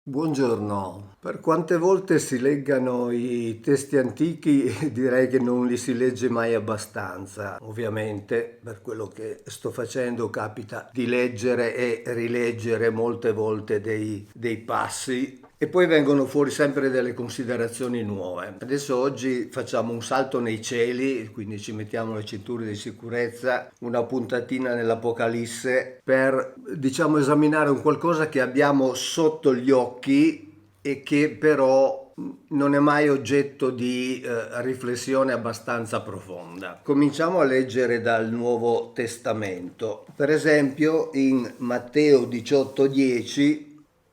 Buongiorno. Per quante volte si leggano i testi antichi, direi che non li si legge mai abbastanza. Ovviamente, per quello che sto facendo, capita di leggere e rileggere molte volte dei passi e poi vengono fuori sempre delle considerazioni nuove. Adesso oggi facciamo un salto nei cieli, quindi ci mettiamo le cinture di sicurezza, una puntatina nell'Apocalisse per, diciamo, esaminare un qualcosa che abbiamo sotto gli occhi e che però non è mai oggetto di riflessione abbastanza profonda. Cominciamo a leggere dal Nuovo Testamento. Per esempio in Matteo 18:10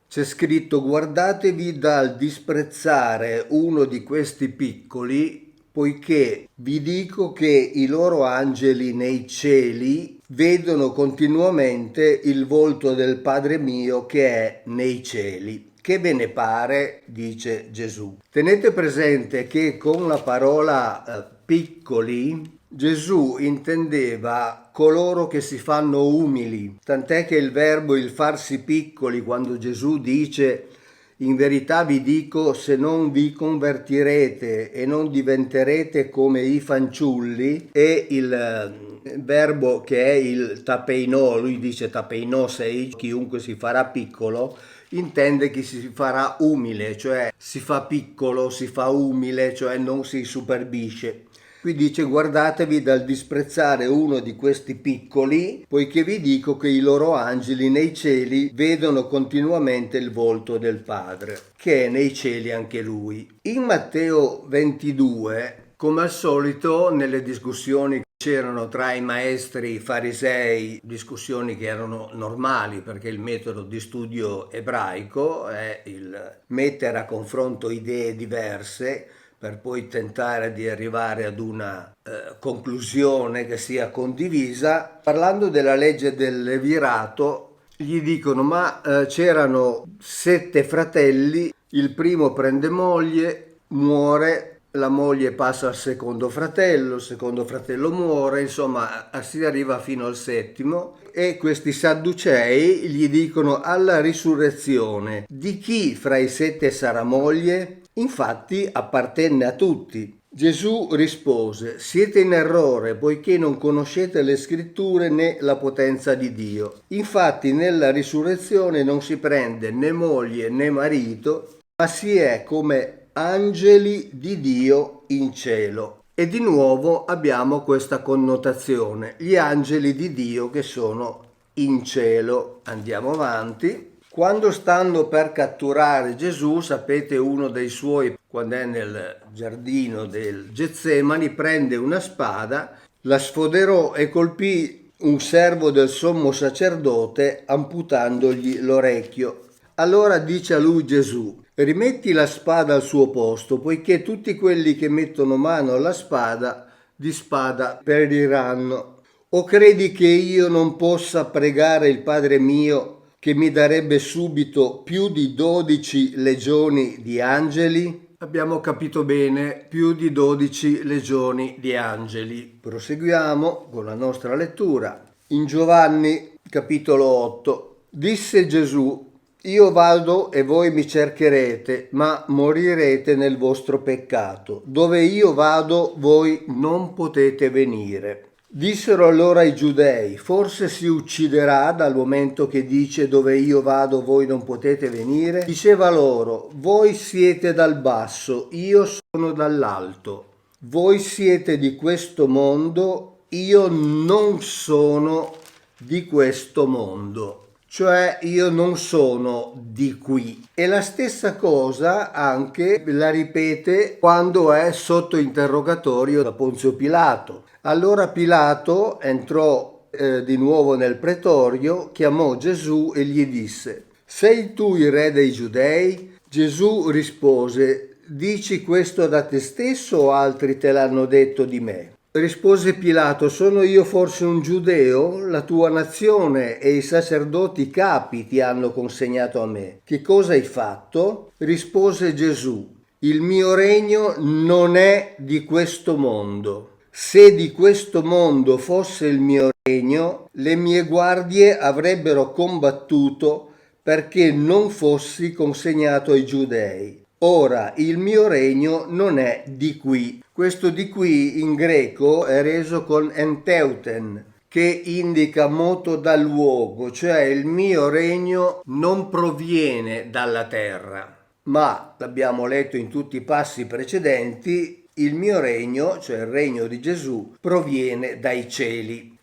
c'è scritto: guardatevi dal disprezzare uno di questi piccoli, poiché vi dico che i loro angeli nei cieli vedono continuamente il volto del Padre mio che è nei cieli. Che ve ne pare? Dice Gesù. Tenete presente che con la parola piccoli Gesù intendeva coloro che si fanno umili, tant'è che il verbo il farsi piccoli, quando Gesù dice in verità vi dico, se non vi convertirete e non diventerete come i fanciulli, e il verbo che è il tapeino, lui dice tapeino sei, chiunque si farà piccolo, intende che si farà umile, cioè si fa piccolo, si fa umile, cioè non si superbisce. Qui dice guardatevi dal disprezzare uno di questi piccoli, poiché vi dico che i loro angeli nei cieli vedono continuamente il volto del Padre, che è nei cieli anche lui. In Matteo 22, come al solito, nelle discussioni che c'erano tra i maestri farisei, discussioni che erano normali perché il metodo di studio ebraico è il mettere a confronto idee diverse per poi tentare di arrivare ad una conclusione che sia condivisa. Parlando della legge del levirato, gli dicono ma c'erano 7 fratelli, il primo prende moglie, muore, la moglie passa al il secondo fratello muore, insomma si arriva fino al settimo e questi sadducei gli dicono alla risurrezione di chi fra i 7 sarà moglie? Infatti appartenne a tutti. Gesù rispose: siete in errore poiché non conoscete le scritture né la potenza di Dio. Infatti nella risurrezione non si prende né moglie né marito, ma si è come angeli di Dio in cielo. E di nuovo abbiamo questa connotazione, gli angeli di Dio che sono in cielo. Andiamo avanti. Quando stanno per catturare Gesù, sapete, uno dei suoi, quando è nel giardino del Getsemani, prende una spada, la sfoderò e colpì un servo del sommo sacerdote amputandogli l'orecchio. Allora dice a lui Gesù: rimetti la spada al suo posto, poiché tutti quelli che mettono mano alla spada di spada periranno. O credi che io non possa pregare il Padre mio che mi darebbe subito più di 12 legioni di angeli? Abbiamo capito bene, più di 12 legioni di angeli. Proseguiamo con la nostra lettura. In Giovanni, capitolo 8, disse Gesù: io vado e voi mi cercherete, ma morirete nel vostro peccato. Dove io vado, voi non potete venire. Dissero allora i giudei: forse si ucciderà dal momento che dice dove io vado voi non potete venire? Diceva loro: voi siete dal basso, io sono dall'alto. Voi siete di questo mondo, io non sono di questo mondo. Cioè io non sono di qui. E la stessa cosa anche la ripete quando è sotto interrogatorio da Ponzio Pilato. Allora Pilato entrò di nuovo nel pretorio, chiamò Gesù e gli disse: sei tu il re dei Giudei? Gesù rispose: dici questo da te stesso o altri te l'hanno detto di me? Rispose Pilato: sono io forse un giudeo? La tua nazione e i sacerdoti capi ti hanno consegnato a me. Che cosa hai fatto? Rispose Gesù: il mio regno non è di questo mondo. Se di questo mondo fosse il mio regno, le mie guardie avrebbero combattuto perché non fossi consegnato ai Giudei. Ora il mio regno non è di qui. Questo di qui in greco è reso con enteuten, che indica moto dal luogo, cioè il mio regno non proviene dalla terra, ma l'abbiamo letto in tutti i passi precedenti, il mio regno, cioè il regno di Gesù, proviene dai cieli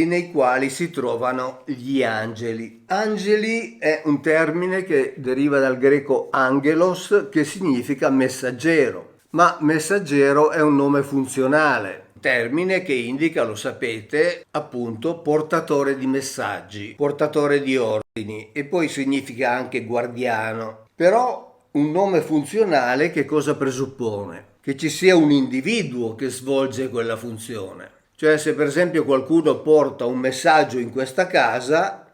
nei quali si trovano gli angeli. Angeli è un termine che deriva dal greco angelos, che significa messaggero, ma messaggero è un nome funzionale, termine che indica, lo sapete, appunto portatore di messaggi, portatore di ordini, e poi significa anche guardiano. Però un nome funzionale che cosa presuppone? Che ci sia un individuo che svolge quella funzione. Cioè, se per esempio qualcuno porta un messaggio in questa casa,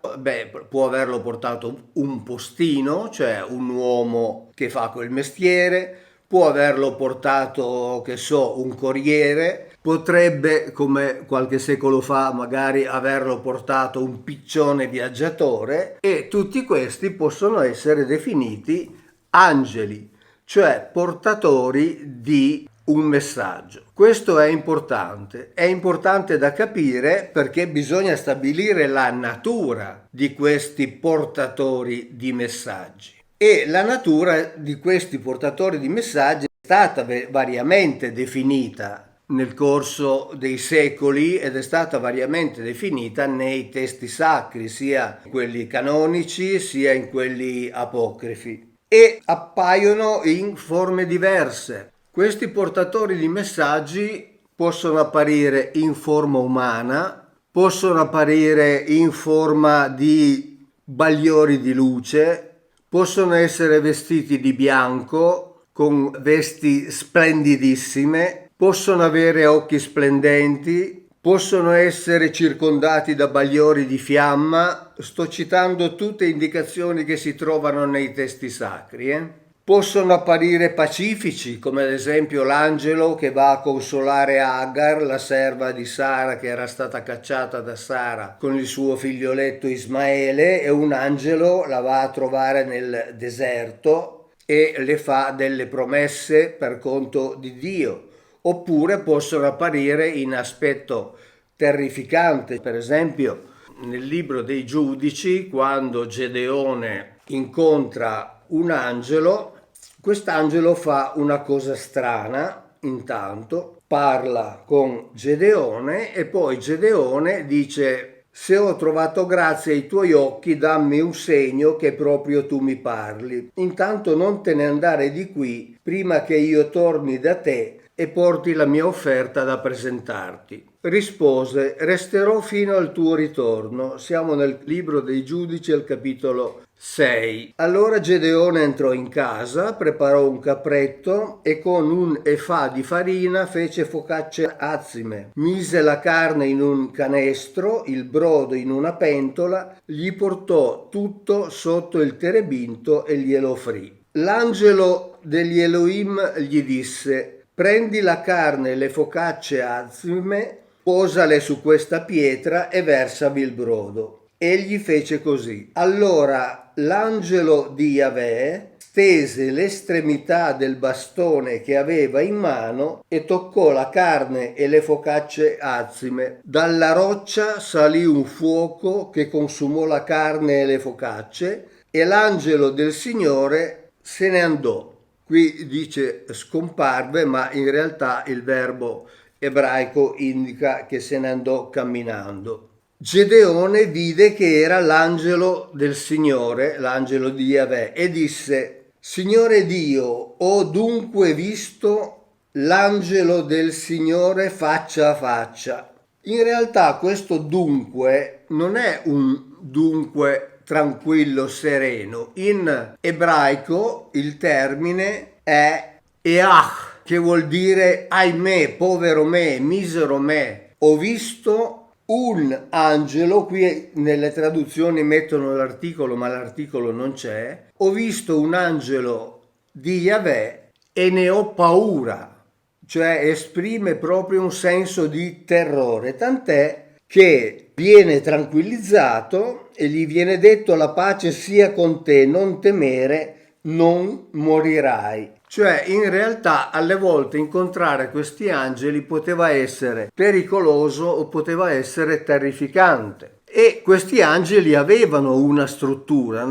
può averlo portato un postino, cioè un uomo che fa quel mestiere, può averlo portato, che so, un corriere, potrebbe, come qualche secolo fa, magari averlo portato un piccione viaggiatore, e tutti questi possono essere definiti angeli, cioè portatori di un messaggio. Questo è importante da capire perché bisogna stabilire la natura di questi portatori di messaggi. E la natura di questi portatori di messaggi è stata variamente definita nel corso dei secoli ed è stata variamente definita nei testi sacri, sia in quelli canonici sia in quelli apocrifi, e appaiono in forme diverse. Questi portatori di messaggi possono apparire in forma umana, possono apparire in forma di bagliori di luce, possono essere vestiti di bianco con vesti splendidissime, possono avere occhi splendenti, possono essere circondati da bagliori di fiamma. Sto citando tutte indicazioni che si trovano nei testi sacri. Possono apparire pacifici, come ad esempio l'angelo che va a consolare Agar, la serva di Sara che era stata cacciata da Sara con il suo figlioletto Ismaele, e un angelo la va a trovare nel deserto e le fa delle promesse per conto di Dio. Oppure possono apparire in aspetto terrificante, per esempio nel libro dei Giudici, quando Gedeone incontra un angelo. Quest'angelo fa una cosa strana, intanto parla con Gedeone e poi Gedeone dice: se ho trovato grazia ai tuoi occhi, dammi un segno che proprio tu mi parli. Intanto non te ne andare di qui prima che io torni da te e porti la mia offerta da presentarti. Rispose: resterò fino al tuo ritorno. Siamo nel libro dei Giudici al capitolo 6. Allora Gedeone entrò in casa, preparò un capretto e con un efà di farina fece focacce azime, mise la carne in un canestro, il brodo in una pentola, gli portò tutto sotto il terebinto e glielo offrì. L'angelo degli Elohim gli disse: prendi la carne e le focacce azime, posale su questa pietra e versami il brodo. Egli fece così. Allora l'angelo di Yahweh stese l'estremità del bastone che aveva in mano e toccò la carne e le focacce azime. Dalla roccia salì un fuoco che consumò la carne e le focacce, e l'angelo del Signore se ne andò. Qui dice scomparve, ma in realtà il verbo ebraico indica che se ne andò camminando. Gedeone vide che era l'angelo del Signore, l'angelo di Yahweh, e disse: Signore Dio, ho dunque visto l'angelo del Signore faccia a faccia. In realtà questo dunque non è un dunque tranquillo, sereno. In ebraico il termine è each, che vuol dire ahimè, povero me, misero me. Ho visto un angelo, qui nelle traduzioni mettono l'articolo, ma l'articolo non c'è. Ho visto un angelo di Yahweh e ne ho paura, cioè esprime proprio un senso di terrore, tant'è che viene tranquillizzato e gli viene detto: la pace sia con te, non temere, non morirai. Cioè, in realtà alle volte incontrare questi angeli poteva essere pericoloso o poteva essere terrificante. E questi angeli avevano una struttura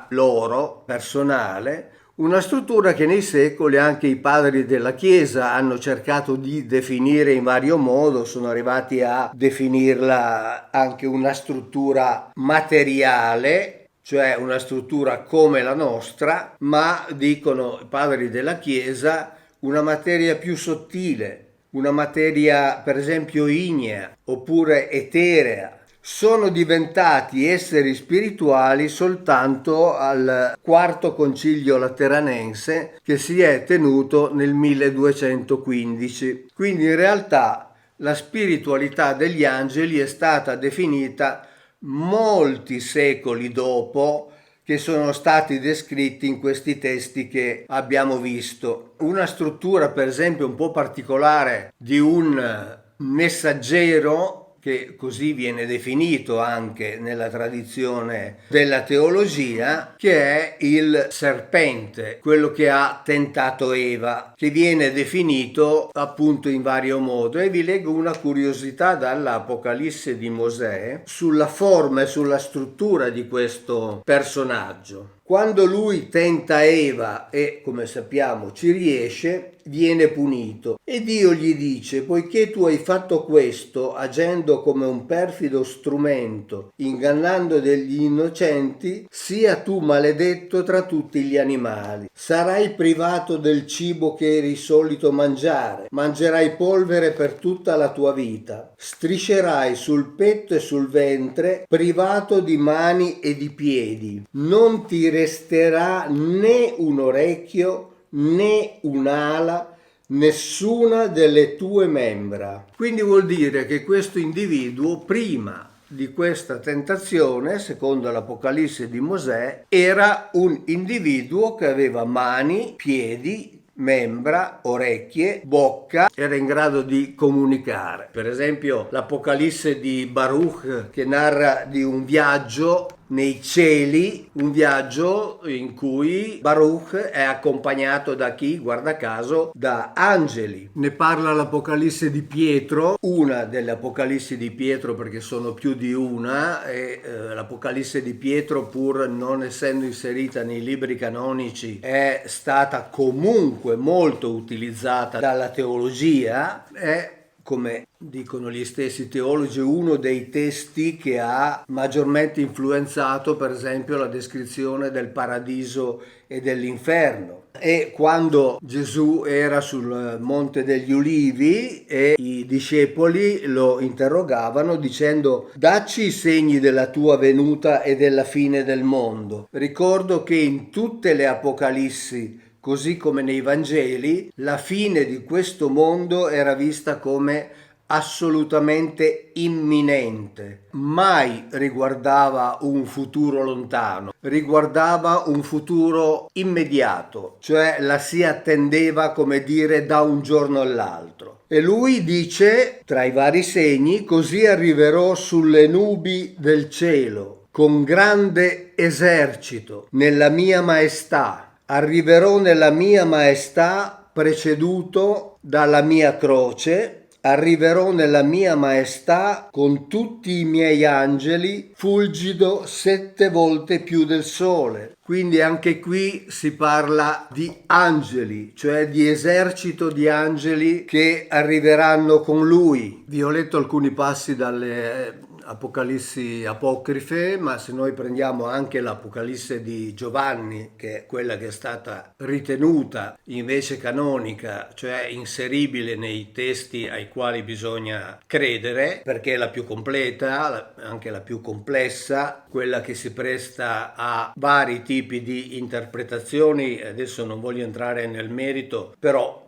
loro, personale, una struttura che nei secoli anche i padri della Chiesa hanno cercato di definire in vario modo, sono arrivati a definirla anche una struttura materiale, cioè una struttura come la nostra, ma dicono i padri della Chiesa una materia più sottile, una materia per esempio ignea oppure eterea. Sono diventati esseri spirituali soltanto al quarto concilio lateranense che si è tenuto nel 1215. Quindi in realtà la spiritualità degli angeli è stata definita molti secoli dopo che sono stati descritti in questi testi che abbiamo visto. Una struttura per esempio un po' particolare di un messaggero, che così viene definito anche nella tradizione della teologia, che è il serpente, quello che ha tentato Eva, che viene definito appunto in vario modo. E vi leggo una curiosità dall'Apocalisse di Mosè sulla forma e sulla struttura di questo personaggio. Quando lui tenta Eva e, come sappiamo, ci riesce, viene punito. E Dio gli dice: poiché tu hai fatto questo agendo come un perfido strumento, ingannando degli innocenti, sia tu maledetto tra tutti gli animali. Sarai privato del cibo che eri solito mangiare, mangerai polvere per tutta la tua vita, striscerai sul petto e sul ventre, privato di mani e di piedi. Non ti resterà né un orecchio né un'ala, nessuna delle tue membra. Quindi vuol dire che questo individuo, prima di questa tentazione, secondo l'Apocalisse di Mosè, era un individuo che aveva mani, piedi, membra, orecchie, bocca, era in grado di comunicare. Per esempio l'Apocalisse di Baruch, che narra di un viaggio nei cieli, un viaggio in cui Baruch è accompagnato da chi? Guarda caso, da angeli. Ne parla l'Apocalisse di Pietro, una delle Apocalissi di Pietro, perché sono più di una, e l'Apocalisse di Pietro, pur non essendo inserita nei libri canonici, è stata comunque molto utilizzata dalla teologia, è, come dicono gli stessi teologi, uno dei testi che ha maggiormente influenzato per esempio la descrizione del paradiso e dell'inferno. E quando Gesù era sul Monte degli Ulivi e i discepoli lo interrogavano dicendo: dacci i segni della tua venuta e della fine del mondo. Ricordo che in tutte le Apocalissi, così come nei Vangeli, la fine di questo mondo era vista come assolutamente imminente. Mai riguardava un futuro lontano, riguardava un futuro immediato, cioè la si attendeva, come dire, da un giorno all'altro. E lui dice, tra i vari segni: così arriverò sulle nubi del cielo, con grande esercito, nella mia maestà. Arriverò nella mia maestà preceduto dalla mia croce, arriverò nella mia maestà con tutti i miei angeli, fulgido 7 volte più del sole. Quindi anche qui si parla di angeli, cioè di esercito di angeli che arriveranno con lui. Vi ho letto alcuni passi dalle Apocalissi apocrife, ma se noi prendiamo anche l'Apocalisse di Giovanni, che è quella che è stata ritenuta invece canonica, cioè inseribile nei testi ai quali bisogna credere, perché è la più completa, anche la più complessa, quella che si presta a vari tipi di interpretazioni. Adesso non voglio entrare nel merito, però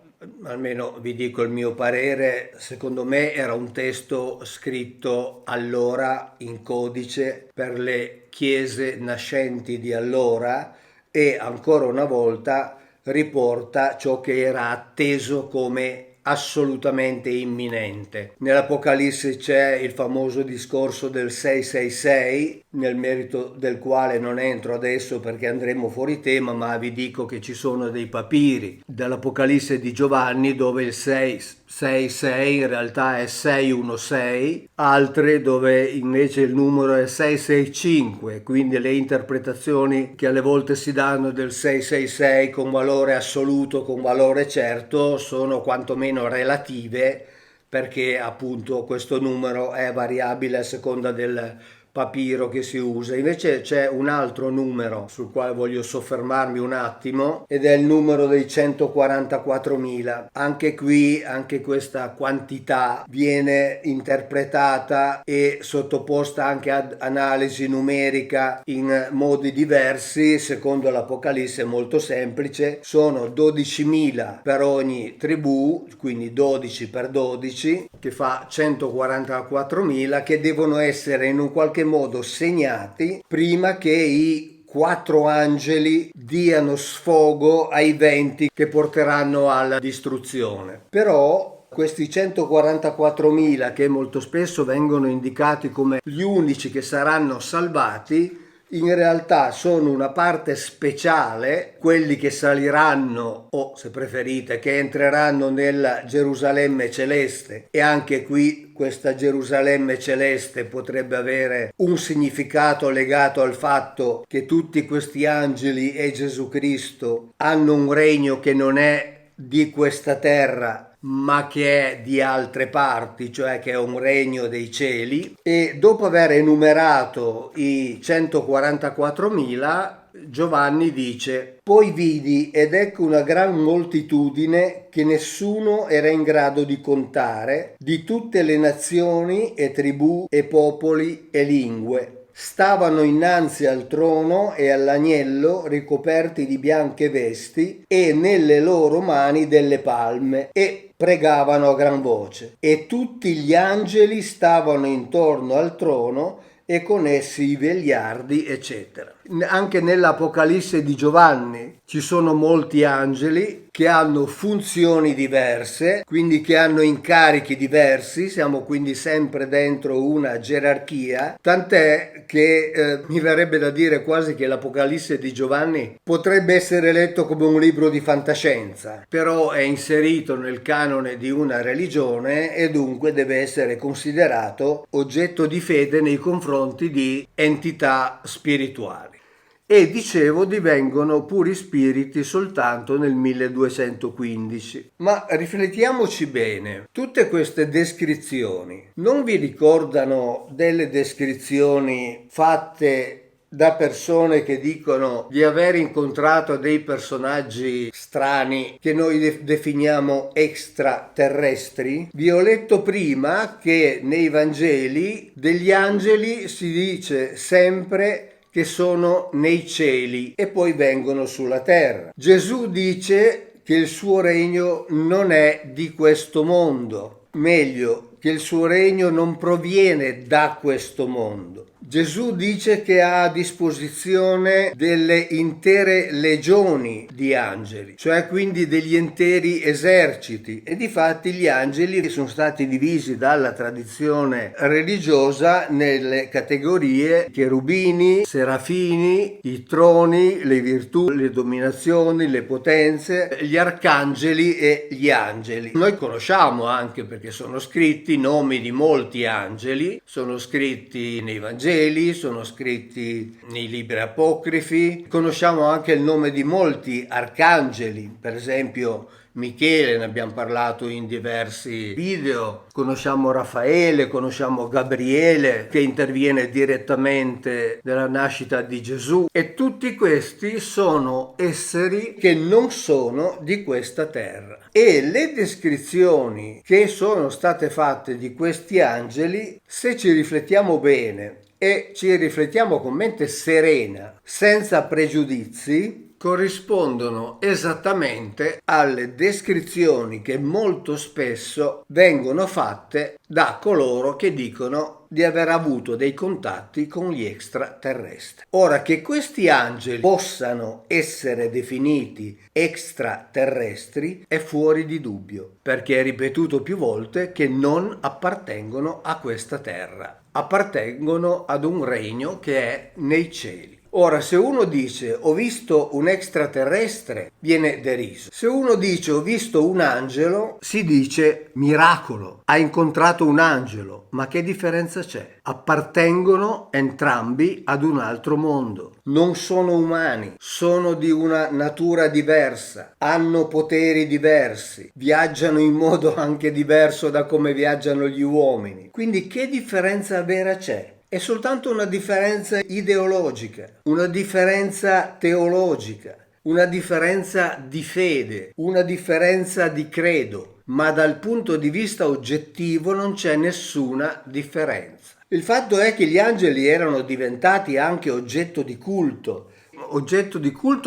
almeno vi dico il mio parere: secondo me era un testo scritto allora in codice per le chiese nascenti di allora, e ancora una volta riporta ciò che era atteso come assolutamente imminente. Nell'Apocalisse c'è il famoso discorso del 666, nel merito del quale non entro adesso perché andremo fuori tema, ma vi dico che ci sono dei papiri dall'Apocalisse di Giovanni dove il 666 in realtà è 616, altre dove invece il numero è 665, quindi le interpretazioni che alle volte si danno del 666 con valore assoluto, con valore certo, sono quantomeno relative, perché appunto questo numero è variabile a seconda del papiro che si usa. Invece c'è un altro numero sul quale voglio soffermarmi un attimo ed è il numero dei 144.000. Anche qui, anche questa quantità viene interpretata e sottoposta anche ad analisi numerica in modi diversi. Secondo l'Apocalisse è molto semplice, sono 12.000 per ogni tribù, quindi 12 per 12, che fa 144.000, che devono essere in un qualche modo segnati prima che i 4 angeli diano sfogo ai venti che porteranno alla distruzione. Però questi 144.000, che molto spesso vengono indicati come gli unici che saranno salvati, in realtà sono una parte speciale, quelli che saliranno, o se preferite, che entreranno nella Gerusalemme celeste. E anche qui questa Gerusalemme celeste potrebbe avere un significato legato al fatto che tutti questi angeli e Gesù Cristo hanno un regno che non è di questa terra, ma che è di altre parti, cioè che è un regno dei cieli. E dopo aver enumerato i 144.000, Giovanni dice: poi vidi ed ecco una gran moltitudine che nessuno era in grado di contare, di tutte le nazioni e tribù e popoli e lingue. Stavano innanzi al trono e all'agnello ricoperti di bianche vesti e nelle loro mani delle palme e pregavano a gran voce. E tutti gli angeli stavano intorno al trono e con essi i vegliardi, eccetera. Anche nell'Apocalisse di Giovanni ci sono molti angeli che hanno funzioni diverse, quindi che hanno incarichi diversi, siamo quindi sempre dentro una gerarchia, tant'è che mi verrebbe da dire quasi che l'Apocalisse di Giovanni potrebbe essere letto come un libro di fantascienza, però è inserito nel canone di una religione e dunque deve essere considerato oggetto di fede nei confronti di entità spirituali. E dicevo divengono puri spiriti soltanto nel 1215. Ma riflettiamoci bene, tutte queste descrizioni non vi ricordano delle descrizioni fatte da persone che dicono di aver incontrato dei personaggi strani che noi definiamo extraterrestri? Vi ho letto prima che nei Vangeli degli angeli si dice sempre che sono nei cieli e poi vengono sulla terra. Gesù dice che il suo regno non è di questo mondo, meglio, che il suo regno non proviene da questo mondo. Gesù dice che ha a disposizione delle intere legioni di angeli, cioè quindi degli interi eserciti, e difatti gli angeli sono stati divisi dalla tradizione religiosa nelle categorie cherubini, serafini, i troni, le virtù, le dominazioni, le potenze, gli arcangeli e gli angeli. Noi conosciamo anche, perché sono scritti, i nomi di molti angeli, sono scritti nei Vangeli, sono scritti nei libri apocrifi, conosciamo anche il nome di molti arcangeli, per esempio Michele, ne abbiamo parlato in diversi video, conosciamo Raffaele, conosciamo Gabriele che interviene direttamente nella nascita di Gesù, e tutti questi sono esseri che non sono di questa terra. E le descrizioni che sono state fatte di questi angeli, se ci riflettiamo bene e ci riflettiamo con mente serena, senza pregiudizi, corrispondono esattamente alle descrizioni che molto spesso vengono fatte da coloro che dicono di aver avuto dei contatti con gli extraterrestri. Ora, che questi angeli possano essere definiti extraterrestri è fuori di dubbio, perché è ripetuto più volte che non appartengono a questa terra, appartengono ad un regno che è nei cieli. Ora, se uno dice ho visto un extraterrestre, viene deriso. Se uno dice ho visto un angelo, si dice miracolo, ha incontrato un angelo. Ma che differenza c'è? Appartengono entrambi ad un altro mondo. Non sono umani, sono di una natura diversa, hanno poteri diversi, viaggiano in modo anche diverso da come viaggiano gli uomini. Quindi che differenza vera c'è? È soltanto una differenza ideologica, una differenza teologica, una differenza di fede, una differenza di credo, ma dal punto di vista oggettivo non c'è nessuna differenza. Il fatto è che gli angeli erano diventati anche oggetto di culto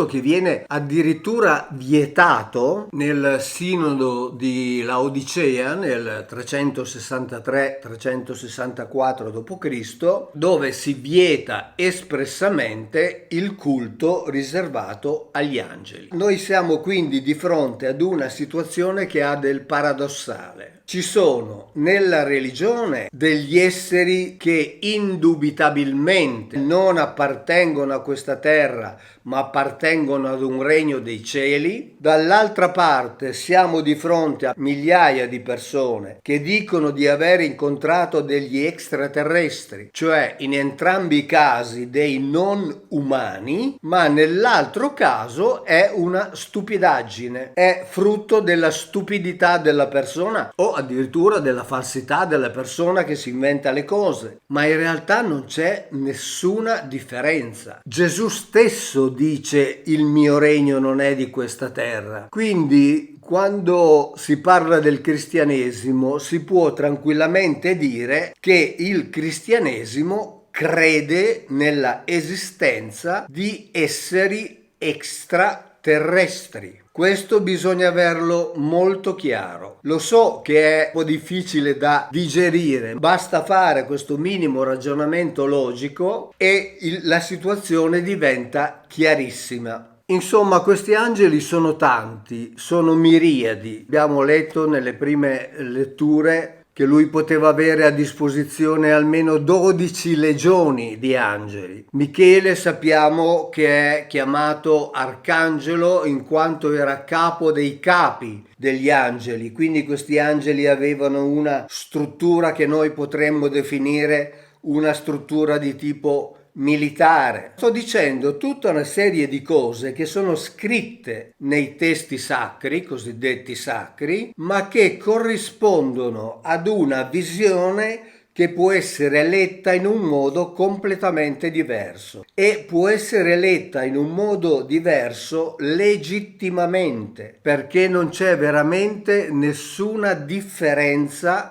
che viene addirittura vietato nel Sinodo di Laodicea nel 363-364 d.C., dove si vieta espressamente il culto riservato agli angeli. Noi siamo quindi di fronte ad una situazione che ha del paradossale. Ci sono nella religione degli esseri che indubitabilmente non appartengono a questa terra, ma appartengono ad un regno dei cieli. Dall'altra parte siamo di fronte a migliaia di persone che dicono di aver incontrato degli extraterrestri, cioè in entrambi i casi dei non umani, ma nell'altro caso è una stupidaggine, è frutto della stupidità della persona o addirittura della falsità della persona che si inventa le cose, ma in realtà non c'è nessuna differenza. Gesù stesso dice il mio regno non è di questa terra. Quindi quando si parla del cristianesimo si può tranquillamente dire che il cristianesimo crede nella esistenza di esseri extraterrestri. Questo bisogna averlo molto chiaro. Lo so che è un po' difficile da digerire, basta fare questo minimo ragionamento logico e la situazione diventa chiarissima. Insomma, questi angeli sono tanti, sono miriadi. Abbiamo letto nelle prime letture che lui poteva avere a disposizione almeno 12 legioni di angeli. Michele sappiamo che è chiamato arcangelo in quanto era capo dei capi degli angeli, quindi questi angeli avevano una struttura che noi potremmo definire una struttura di tipo militare. Sto dicendo tutta una serie di cose che sono scritte nei testi sacri, cosiddetti sacri, ma che corrispondono ad una visione che può essere letta in un modo completamente diverso e può essere letta in un modo diverso legittimamente, perché non c'è veramente nessuna differenza.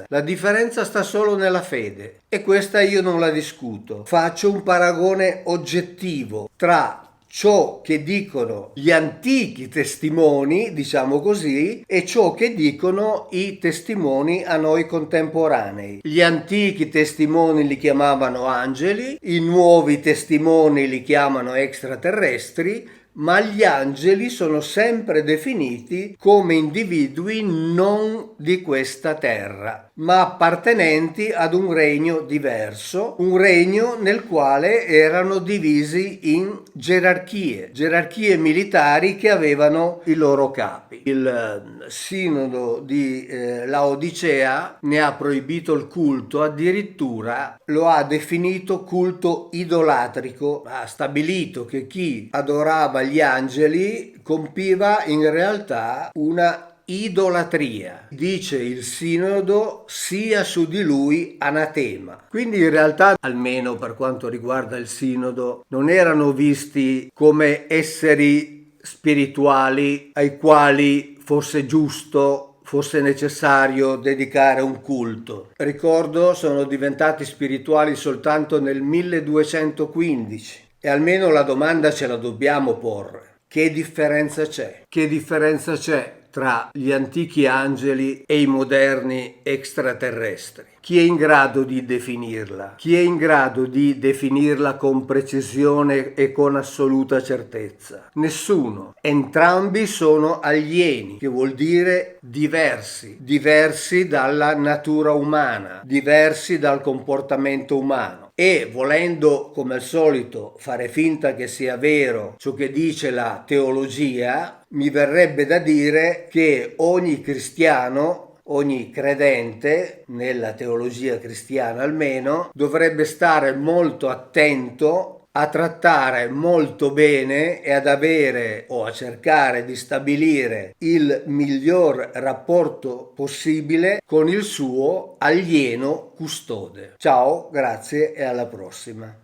La differenza sta solo nella fede e questa io non la discuto. Faccio un paragone oggettivo tra ciò che dicono gli antichi testimoni, diciamo così, e ciò che dicono i testimoni a noi contemporanei. Gli antichi testimoni li chiamavano angeli, i nuovi testimoni li chiamano extraterrestri, ma gli angeli sono sempre definiti come individui non di questa terra, ma appartenenti ad un regno diverso, un regno nel quale erano divisi in gerarchie militari che avevano i loro capi. Il Sinodo di Laodicea ne ha proibito il culto, addirittura lo ha definito culto idolatrico, ha stabilito che chi adorava gli angeli compiva in realtà una idolatria. Dice il Sinodo sia su di lui anatema. Quindi in realtà, almeno per quanto riguarda il Sinodo, non erano visti come esseri spirituali ai quali fosse giusto, fosse necessario dedicare un culto. Ricordo, sono diventati spirituali soltanto nel 1215. E almeno la domanda ce la dobbiamo porre. Che differenza c'è? Che differenza c'è tra gli antichi angeli e i moderni extraterrestri? Chi è in grado di definirla? Chi è in grado di definirla con precisione e con assoluta certezza? Nessuno. Entrambi sono alieni, che vuol dire diversi, diversi dalla natura umana, diversi dal comportamento umano. E volendo, come al solito, fare finta che sia vero ciò che dice la teologia, mi verrebbe da dire che ogni cristiano, ogni credente, nella teologia cristiana almeno, dovrebbe stare molto attento a trattare molto bene e ad avere o a cercare di stabilire il miglior rapporto possibile con il suo alieno custode. Ciao, grazie e alla prossima.